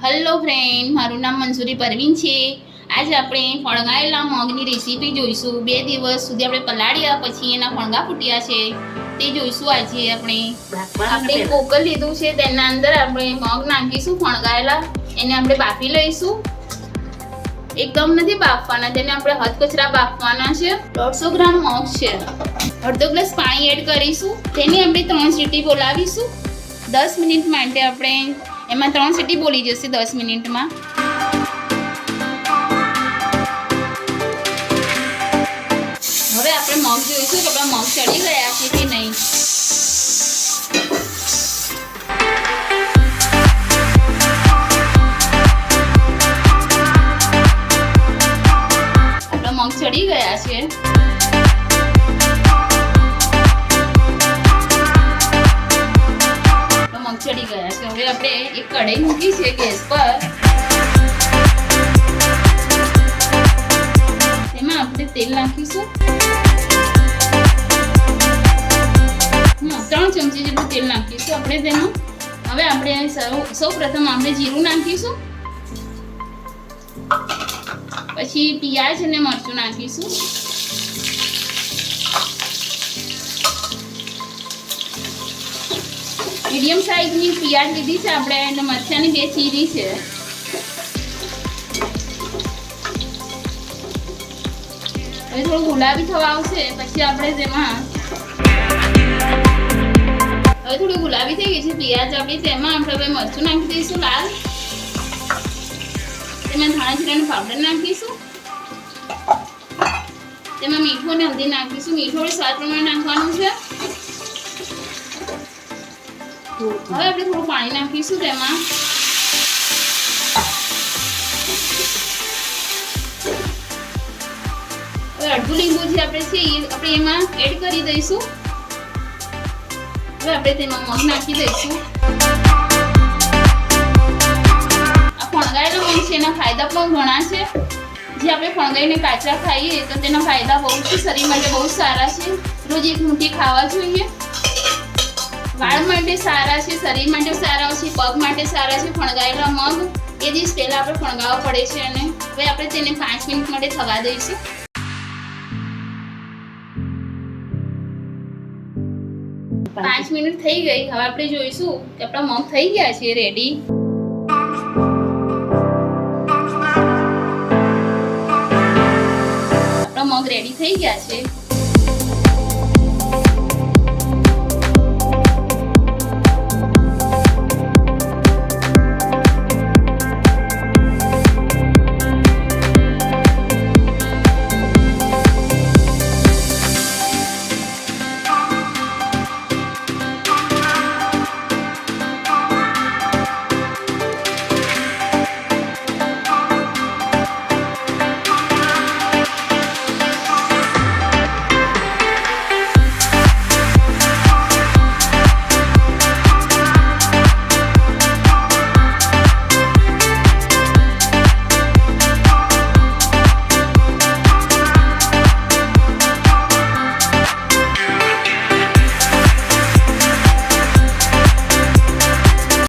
Hello friend, મારું નામ મંજૂરી પરવીન છે. આજે આપણે ફણગાયેલા મગની રેસીપી જોઈશું. 2 દિવસ સુધી આપણે પલાળ્યા પછી એના ફણગા ફૂટ્યા છે તે જોઈશું. આજે આપણે કુકર લીધું છે, તેના અંદર આપણે મગ નાખીશું ફણગાયેલા. એને આપણે બાફી લઈશું. એકદમ નથી બાફવાના, તેને આપણે હથકચરા બાફવાના છે. 150 ગ્રામ મગ છે. અડધો ગ્લાસ પાણી એડ કરીશું. તેની આપણે 3 સીટી બોલાવીશું. 10 મિનિટ માટે આપણે એમાં 3 સીટી બોલી જશે 10 મિનિટમાં. હવે આપણે મગ જોઈશું કે આપણા મગ ચડી ગયા છે કે નહીં. આપણા મગ ચડી ગયા છે. ચડી ગયા છે. હવે આપણે એક કઢાઈ મૂકી છે ગેસ પર. તેમાં આપણે તેલ નાખીશું. 3 ચમચી જેટલું તેલ નાખીશું આપણે તેમાં. હવે આપણે સૌ પ્રથમ આપણે જીરું નાખીશું. પછી પિયાજ અને મરચું નાખીશું. મીડિયમ સાઈઝની પિયાજ લીધી છે આપણે, અને મરચાંની 2 ચીરી છે. હવે થોડું ગુલાબી થવા આવશે પછી આપણે તેમાં થોડું ગુલાબી થઈ ગઈ છે પિયાજ આપણી. તેમાં આપણે હવે મરચું નાખી દઈશું લાલ. તેમાં ધાણા જીરાનો પાવડર નાખીશું. તેમાં મીઠું અને હળદી નાખીશું. મીઠું સ્વાદ પ્રમાણે નાખવાનું છે. હવે આપણે થોડું પાણી નાખીશું તેમાં. હવે અડધું લીંબુ જે આપણે છે એ આપણે એમાં એડ કરી દઈશું. હવે આપણે તેમાં મગ નાખી દઈશું. આ ફણગાયેલા મગ છે, એના ફાયદા પણ ઘણા છે. જે આપણે ફણગાઈને કાચા ખાઈએ તો તેના ફાયદા બહુ છે, શરીર માટે બહુ સારા છે. રોજ એક મુઠ્ઠી ખાવા જોઈએ. વાળ માટે સારા છે, શરીર માટે સારા છે, પગ માટે સારા છે. ફણગાયેલા મગ એ દિવસ પહેલા આપણે ફણગાવવા પડે છે. અને હવે આપણે તેને 5 મિનિટ માટે થવા દઈશું. 5 મિનિટ થઈ ગઈ. હવે આપણે જોઈશું કે આપણા મગ થઈ ગયા છે રેડી. આપણા મગ રેડી થઈ ગયા છે.